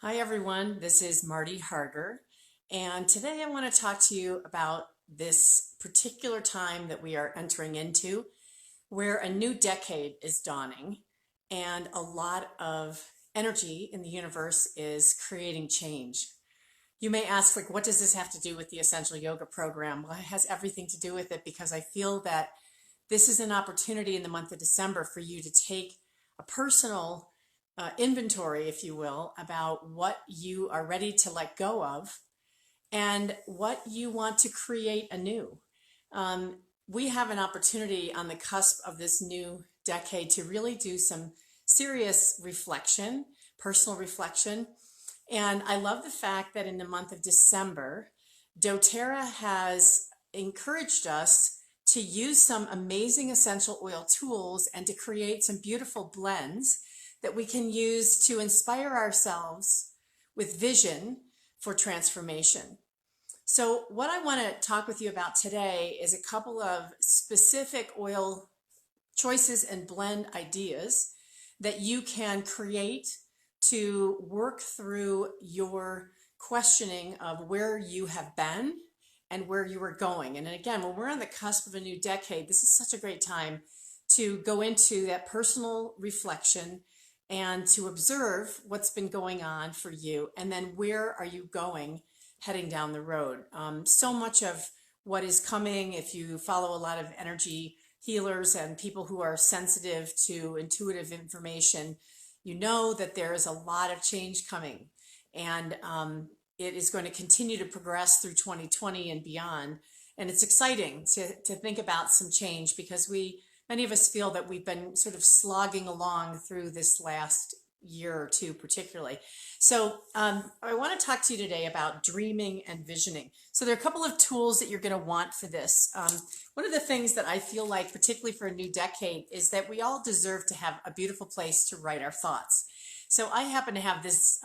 Hi everyone, this is Marty Harder, and today I want to talk to you about this particular time that we are entering into where a new decade is dawning and a lot of energy in the universe is creating change. You may ask, like, what does this have to do with the Essential Yoga program? Well, it has everything to do with it because I feel that this is an opportunity in the month of December for you to take a personal inventory, if you will, about what you are ready to let go of and what you want to create anew. We have an opportunity on the cusp of this new decade to really do some serious reflection, personal reflection. And I love the fact that in the month of December, doTERRA has encouraged us to use some amazing essential oil tools and to create some beautiful blends that we can use to inspire ourselves with vision for transformation. So what I want to talk with you about today is a couple of specific oil choices and blend ideas that you can create to work through your questioning of where you have been and where you are going. And again, when we're on the cusp of a new decade, this is such a great time to go into that personal reflection and to observe what's been going on for you, and then where are you going heading down the road. So much of what is coming, if you follow a lot of energy healers and people who are sensitive to intuitive information, you know that there is a lot of change coming, and it is going to continue to progress through 2020 and beyond. And it's exciting to think about some change because many of us feel that we've been sort of slogging along through this last year or two particularly. So I want to talk to you today about dreaming and visioning. So there are a couple of tools that you're going to want for this. One of the things that I feel like, particularly for a new decade, is that we all deserve to have a beautiful place to write our thoughts. So I happen to have this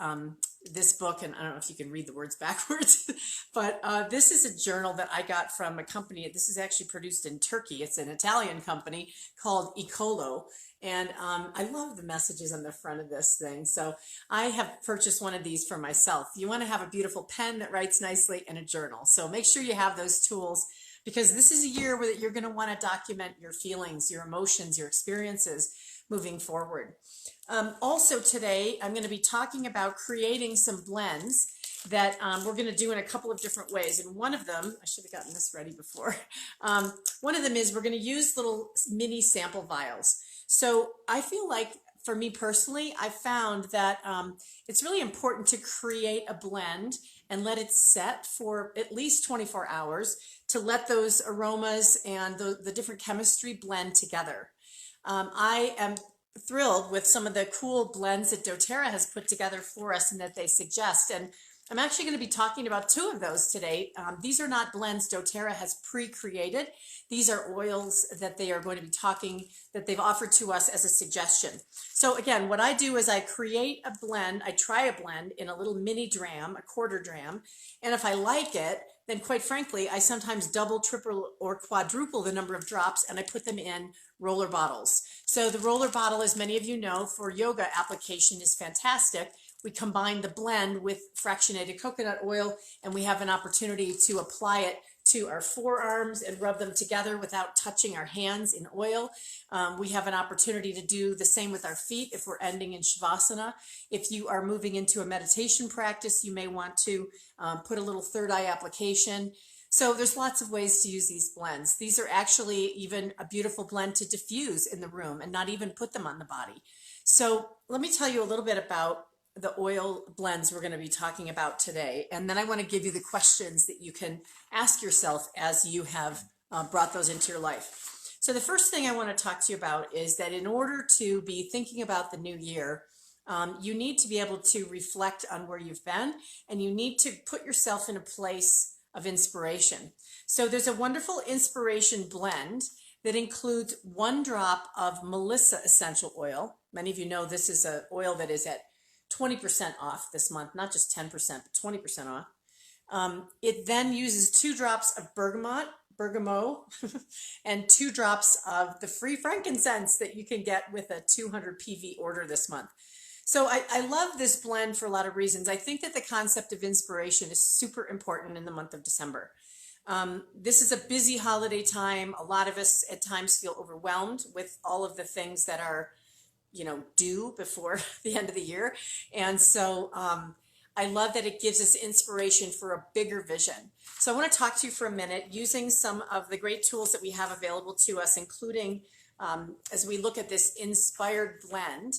book, and I don't know if you can read the words backwards, but this is a journal that I got from a company. This is actually produced in Turkey. It's an Italian company called Ecolo. And I love the messages on the front of this thing. So I have purchased one of these for myself. You want to have a beautiful pen that writes nicely and a journal. So make sure you have those tools because this is a year where you're going to want to document your feelings, your emotions, your experiences moving forward. Also today, I'm going to be talking about creating some blends that we're going to do in a couple of different ways. And one of them, I should have gotten this ready before. One of them is we're going to use little mini sample vials. So I feel like for me personally, I found that it's really important to create a blend and let it set for at least 24 hours to let those aromas and the different chemistry blend together. I am thrilled with some of the cool blends that doTERRA has put together for us and that they suggest. And I'm actually going to be talking about two of those today. These are not blends doTERRA has pre-created. These are oils that they are going to be that they've offered to us as a suggestion. So again, what I do is I create a blend, I try a blend in a little mini dram, a quarter dram, and if I like it, then quite frankly, I sometimes double, triple, or quadruple the number of drops and I put them in roller bottles. So the roller bottle, as many of you know, for yoga application is fantastic. We combine the blend with fractionated coconut oil and we have an opportunity to apply it to our forearms and rub them together without touching our hands in oil. We have an opportunity to do the same with our feet if we're ending in Shavasana. If you are moving into a meditation practice, you may want to put a little third eye application. So there's lots of ways to use these blends. These are actually even a beautiful blend to diffuse in the room and not even put them on the body. So let me tell you a little bit about the oil blends we're going to be talking about today. And then I want to give you the questions that you can ask yourself as you have brought those into your life. So the first thing I want to talk to you about is that in order to be thinking about the new year, you need to be able to reflect on where you've been and you need to put yourself in a place of inspiration. So there's a wonderful inspiration blend that includes 1 drop of Melissa essential oil. Many of you know this is an oil that is at 20% off this month, not just 10%, but 20% off. It then uses 2 drops of bergamot, and 2 drops of the free frankincense that you can get with a 200 PV order this month. So I love this blend for a lot of reasons. I think that the concept of inspiration is super important in the month of December. This is a busy holiday time. A lot of us at times feel overwhelmed with all of the things that are, due before the end of the year. And so I love that it gives us inspiration for a bigger vision. So I want to talk to you for a minute using some of the great tools that we have available to us, including as we look at this inspired blend.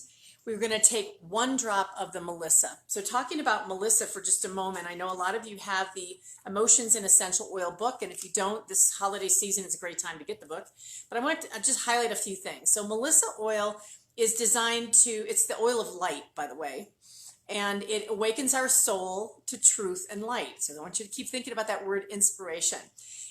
We're going to take 1 drop of the Melissa. So talking about Melissa for just a moment, I know a lot of you have the Emotions in Essential Oil book, and if you don't, this holiday season is a great time to get the book. But I want to just highlight a few things. So Melissa oil is designed to, it's the oil of light, by the way, and it awakens our soul to truth and light. So I want you to keep thinking about that word inspiration.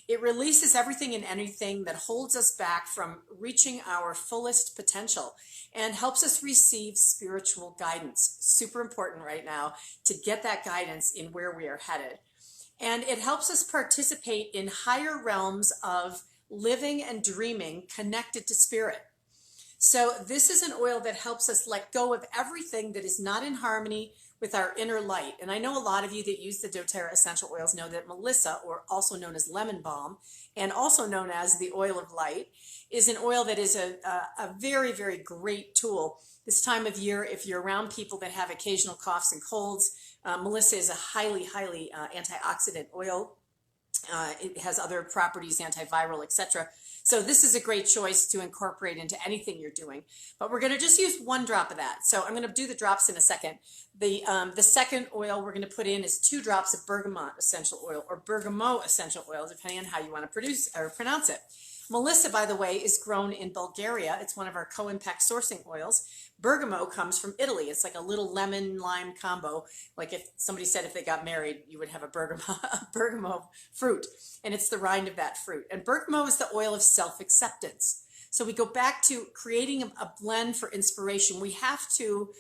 It releases everything and anything that holds us back from reaching our fullest potential and helps us receive spiritual guidance. Super important right now to get that guidance in where we are headed. And it helps us participate in higher realms of living and dreaming connected to spirit. So this is an oil that helps us let go of everything that is not in harmony with our inner light. And I know a lot of you that use the doTERRA essential oils know that Melissa, or also known as lemon balm, and also known as the oil of light, is an oil that is a very, very great tool this time of year. If you're around people that have occasional coughs and colds, Melissa is a highly, highly antioxidant oil. It has other properties, antiviral, etc. So this is a great choice to incorporate into anything you're doing. But we're going to just use 1 drop of that. So I'm going to do the drops in a second. The second oil we're going to put in is 2 drops of bergamot essential oil, or bergamot essential oil, depending on how you want to produce or pronounce it. Melissa, by the way, is grown in Bulgaria. It's one of our co-impact sourcing oils. Bergamot comes from Italy. It's like a little lemon-lime combo. Like if somebody said if they got married, you would have a bergamot fruit, and it's the rind of that fruit. And bergamot is the oil of self-acceptance. So we go back to creating a blend for inspiration. We have to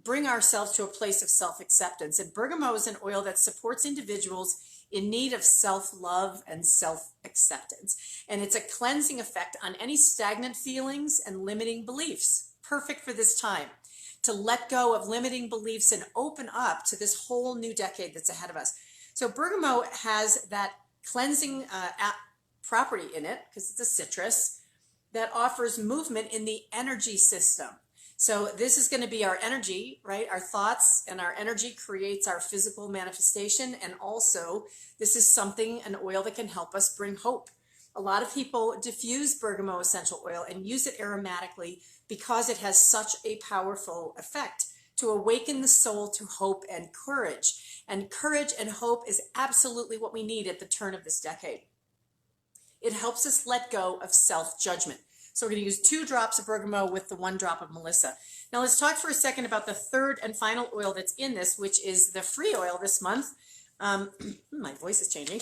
bring ourselves to a place of self-acceptance. And bergamot is an oil that supports individuals in need of self-love and self-acceptance. And it's a cleansing effect on any stagnant feelings and limiting beliefs. Perfect for this time to let go of limiting beliefs and open up to this whole new decade that's ahead of us. So bergamot has that cleansing property in it, because it's a citrus, that offers movement in the energy system. So this is going to be our energy, right? Our thoughts and our energy creates our physical manifestation. And also this is something, an oil that can help us bring hope. A lot of people diffuse bergamot essential oil and use it aromatically because it has such a powerful effect to awaken the soul to hope and courage. And courage and hope is absolutely what we need at the turn of this decade. It helps us let go of self-judgment. So we're going to use 2 drops of bergamot with the 1 drop of Melissa. Now let's talk for a second about the third and final oil that's in this, which is the free oil this month. My voice is changing.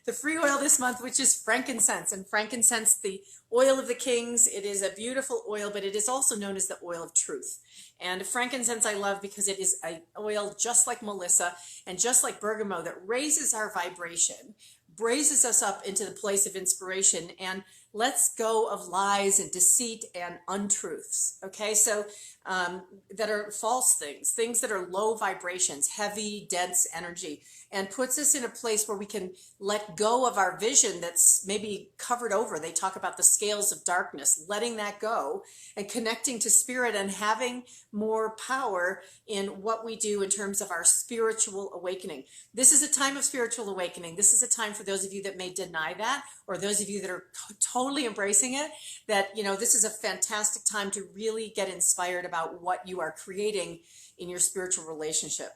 The free oil this month, which is frankincense. And frankincense, the oil of the kings, it is a beautiful oil, but it is also known as the oil of truth. And frankincense I love because it is an oil just like Melissa and just like bergamot that raises our vibration, raises us up into the place of inspiration, and lets go of lies and deceit and untruths. Okay, so that are false things that are low vibrations, heavy, dense energy, and puts us in a place where we can let go of our vision that's maybe covered over. They talk about the scales of darkness, letting that go and connecting to spirit and having more power in what we do in terms of our spiritual awakening. This is a time of spiritual awakening. This is a time for those of you that may deny that, or those of you that are totally embracing it, that, this is a fantastic time to really get inspired about what you are creating in your spiritual relationship.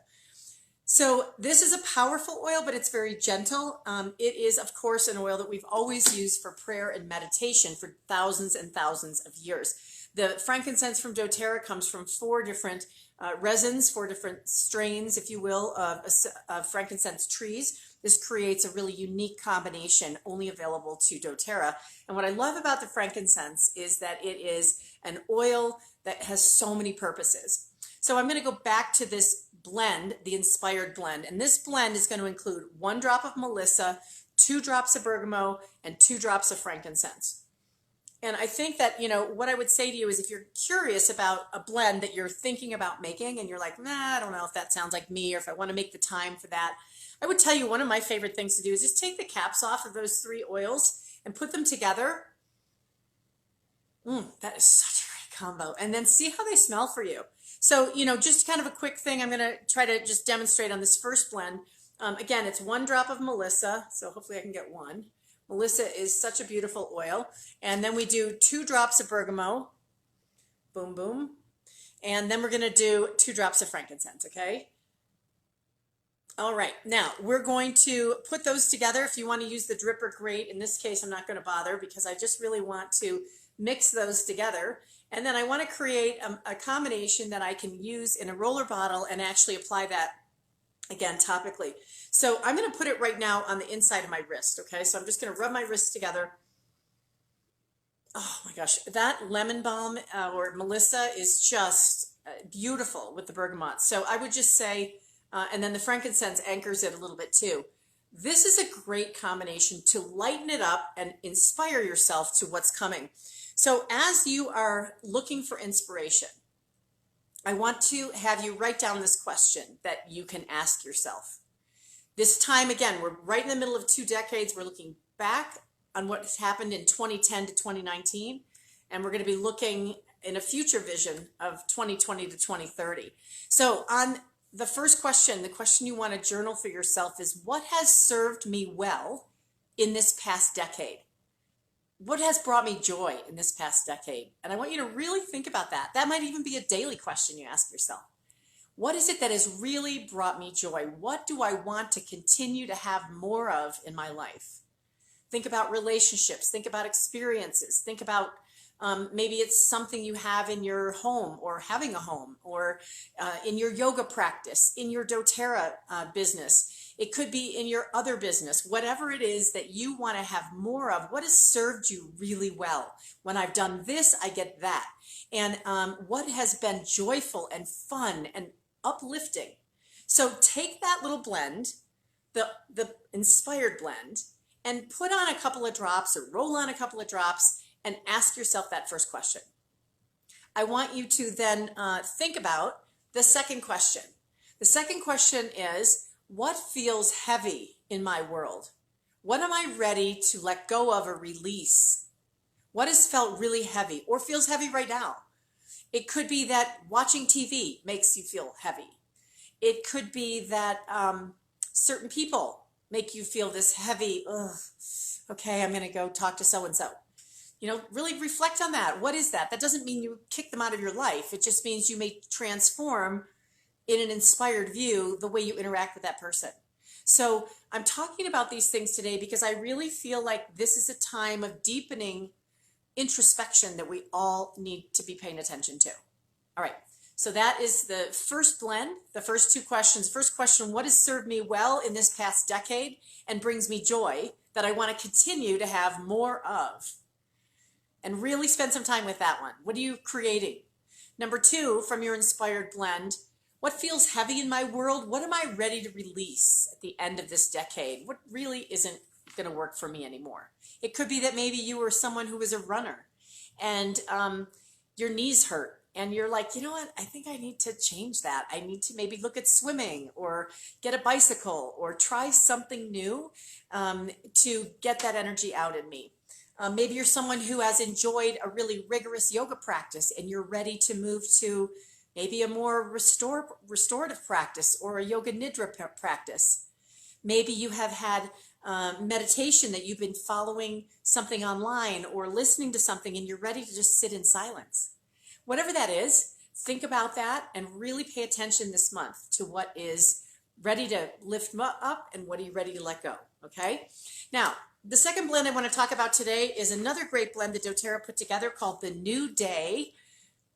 So this is a powerful oil, but it's very gentle. It is, of course, an oil that we've always used for prayer and meditation for thousands and thousands of years. The frankincense from doTERRA comes from 4 different resins, 4 different strains, if you will, of frankincense trees. This creates a really unique combination only available to doTERRA. And what I love about the frankincense is that it is an oil that has so many purposes. So I'm going to go back to this blend, the inspired blend. And this blend is going to include 1 drop of Melissa, 2 drops of bergamot, and 2 drops of frankincense. And I think that, what I would say to you is if you're curious about a blend that you're thinking about making and you're like, nah, I don't know if that sounds like me or if I want to make the time for that, I would tell you one of my favorite things to do is just take the caps off of those 3 oils and put them together. That is such a great combo. And then see how they smell for you. So, just kind of a quick thing I'm going to try to just demonstrate on this first blend. Again, it's 1 drop of Melissa, so hopefully I can get 1. Melissa is such a beautiful oil. And then we do 2 drops of bergamot. Boom, boom. And then we're going to do 2 drops of frankincense, okay? All right, now we're going to put those together. If you want to use the dripper, great. In this case, I'm not going to bother because I just really want to mix those together. And then I want to create a combination that I can use in a roller bottle and actually apply that, again, topically. So I'm going to put it right now on the inside of my wrist, okay? So I'm just going to rub my wrists together. Oh my gosh, that lemon balm or Melissa is just beautiful with the bergamot. So I would just say, and then the frankincense anchors it a little bit too. This is a great combination to lighten it up and inspire yourself to what's coming. So as you are looking for inspiration, I want to have you write down this question that you can ask yourself. This time, again, we're right in the middle of 2 decades. We're looking back on what has happened in 2010 to 2019, and we're going to be looking in a future vision of 2020 to 2030. So on the first question, the question you want to journal for yourself is, what has served me well in this past decade? What has brought me joy in this past decade? And I want you to really think about that. That might even be a daily question you ask yourself. What is it that has really brought me joy? What do I want to continue to have more of in my life? Think about relationships. Think about experiences. Think about maybe it's something you have in your home or having a home or in your yoga practice, in your doTERRA business. It could be in your other business, whatever it is that you want to have more of. What has served you really well? When I've done this, I get that. And what has been joyful and fun and uplifting? So take that little blend, the inspired blend, and put on a couple of drops or roll on a couple of drops and ask yourself that first question. I want you to then think about the second question. The second question is, what feels heavy in my world? What am I ready to let go of or release? What has felt really heavy or feels heavy right now? It could be that watching TV makes you feel heavy. It could be that certain people make you feel this heavy, okay, I'm going to go talk to so-and-so. Really reflect on that. What is that? That doesn't mean you kick them out of your life. It just means you may transform in an inspired view the way you interact with that person. So I'm talking about these things today because I really feel like this is a time of deepening introspection that we all need to be paying attention to. All right. So that is the first blend, the first 2 questions. First question, what has served me well in this past decade and brings me joy that I want to continue to have more of? And really spend some time with that one. What are you creating? Number 2, from your inspired blend, what feels heavy in my world? What am I ready to release at the end of this decade? What really isn't going to work for me anymore? It could be that maybe you were someone who was a runner and your knees hurt and you're like, you know what? I think I need to change that. I need to maybe look at swimming or get a bicycle or try something new to get that energy out in me. Maybe you're someone who has enjoyed a really rigorous yoga practice and you're ready to move to maybe a more restorative practice or a yoga nidra practice. Maybe you have had meditation that you've been following something online or listening to something and you're ready to just sit in silence. Whatever that is, think about that and really pay attention this month to what is ready to lift up and what are you ready to let go, okay? Now, the second blend I want to talk about today is another great blend that doTERRA put together called the New Day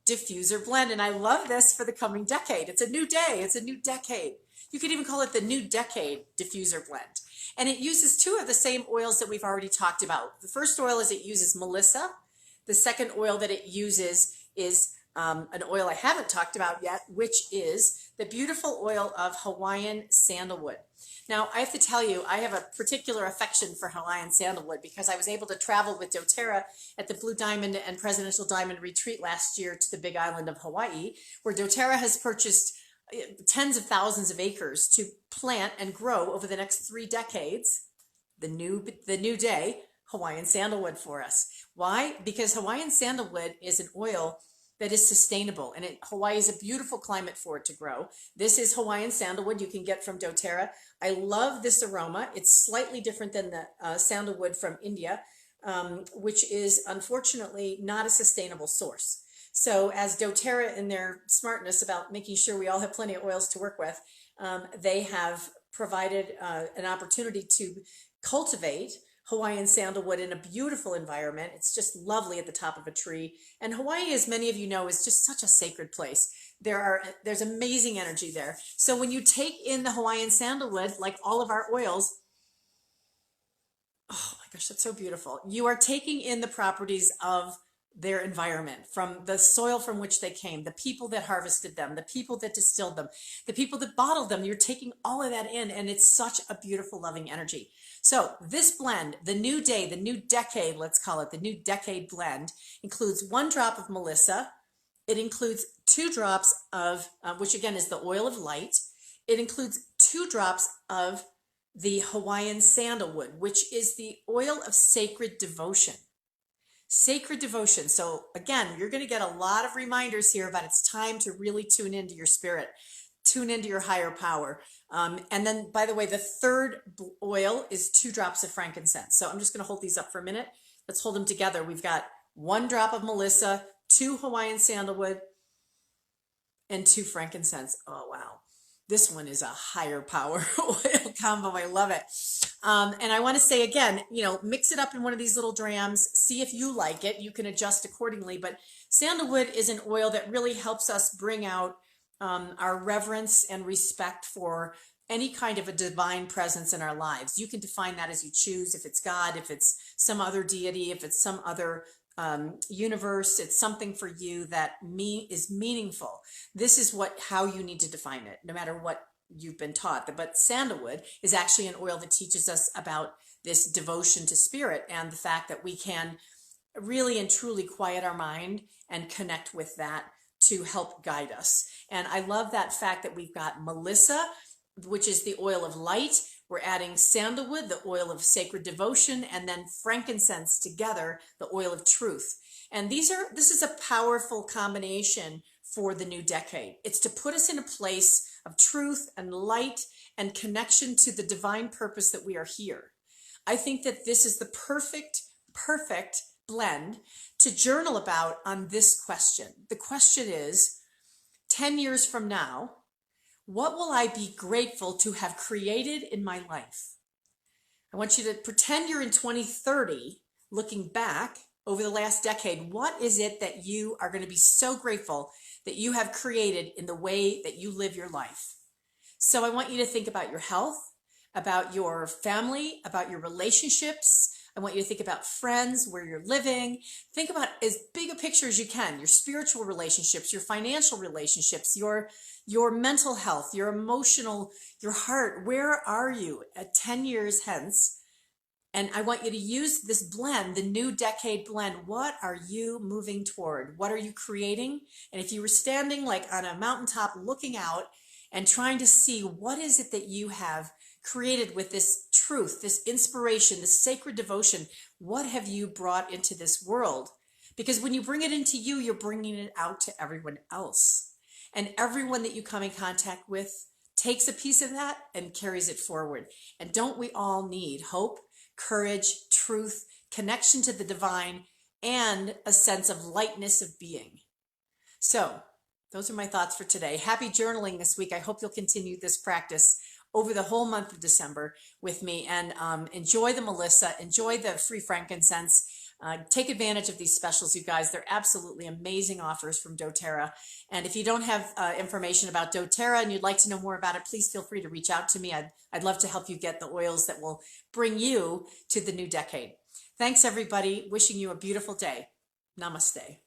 Diffuser Blend. And I love this for the coming decade. It's a new day. It's a new decade. You could even call it the New Decade Diffuser Blend. And it uses 2 of the same oils that we've already talked about. The first oil is it uses Melissa. The second oil that it uses is an oil I haven't talked about yet, which is the beautiful oil of Hawaiian sandalwood. Now, I have to tell you, I have a particular affection for Hawaiian sandalwood because I was able to travel with doTERRA at the Blue Diamond and Presidential Diamond Retreat last year to the Big Island of Hawaii, where doTERRA has purchased tens of thousands of acres to plant and grow over the next 3 decades, the new day, Hawaiian sandalwood for us. Why? Because Hawaiian sandalwood is an oil that is sustainable, and Hawaii is a beautiful climate for it to grow. This is Hawaiian sandalwood you can get from doTERRA. I love this aroma. It's slightly different than the sandalwood from India, which is unfortunately not a sustainable source. So as doTERRA, in their smartness about making sure we all have plenty of oils to work with, they have provided an opportunity to cultivate Hawaiian sandalwood in a beautiful environment. It's just lovely at the top of a tree. And Hawaii, as many of you know, is just such a sacred place. There's amazing energy there. So when you take in the Hawaiian sandalwood, like all of our oils, oh my gosh, that's so beautiful. You are taking in the properties of their environment, from the soil from which they came, the people that harvested them, the people that distilled them, the people that bottled them. You're taking all of that in, and it's such a beautiful, loving energy. So this blend, the new day, the new decade, let's call it the new decade blend, includes 1 drop of Melissa. It includes 2 drops of, which again is the oil of light. It includes 2 drops of the Hawaiian sandalwood, which is the oil of sacred devotion. Sacred devotion. So again, you're going to get a lot of reminders here about it's time to really tune into your spirit, tune into your higher power. And then, by the way, the 3rd oil is 2 drops of frankincense. So I'm just going to hold these up for a minute. Let's hold them together. We've got 1 drop of Melissa, 2 Hawaiian sandalwood, and 2 frankincense. Oh, wow. This one is a higher power oil combo. I love it. And I want to say again, mix it up in one of these little drams. See if you like it. You can adjust accordingly. But sandalwood is an oil that really helps us bring out our reverence and respect for any kind of a divine presence in our lives. You can define that as you choose. If it's God, if it's some other deity, if it's some other universe, it's something for you that is meaningful. This is how you need to define it, no matter what you've been taught. But sandalwood is actually an oil that teaches us about this devotion to spirit and the fact that we can really and truly quiet our mind and connect with that to help guide us. And I love that fact that we've got Melissa, which is the oil of light. We're adding sandalwood, the oil of sacred devotion, and then frankincense together, the oil of truth. And this is a powerful combination for the new decade. It's to put us in a place of truth and light and connection to the divine purpose that we are here. I think that this is the perfect blend to journal about on this question. The question is, 10 years from now, what will I be grateful to have created in my life? I want you to pretend you're in 2030, looking back over the last decade. What is it that you are going to be so grateful that you have created in the way that you live your life? So I want you to think about your health, about your family, about your relationships. I want you to think about friends, where you're living. Think about as big a picture as you can, your spiritual relationships, your financial relationships, your mental health, your emotional, your heart. Where are you at 10 years hence? And I want you to use this blend, the new decade blend. What are you moving toward? What are you creating? And if you were standing like on a mountaintop looking out and trying to see what is it that you have created with this truth, this inspiration, this sacred devotion, what have you brought into this world? Because when you bring it into you, you're bringing it out to everyone else. And everyone that you come in contact with takes a piece of that and carries it forward. And don't we all need hope, courage, truth, connection to the divine, and a sense of lightness of being? So those are my thoughts for today. Happy journaling this week. I hope you'll continue this practice over the whole month of December with me, and enjoy the Melissa, enjoy the free frankincense. Take advantage of these specials, you guys. They're absolutely amazing offers from doTERRA. And if you don't have information about doTERRA and you'd like to know more about it, please feel free to reach out to me. I'd love to help you get the oils that will bring you to the new decade. Thanks, everybody. Wishing you a beautiful day. Namaste.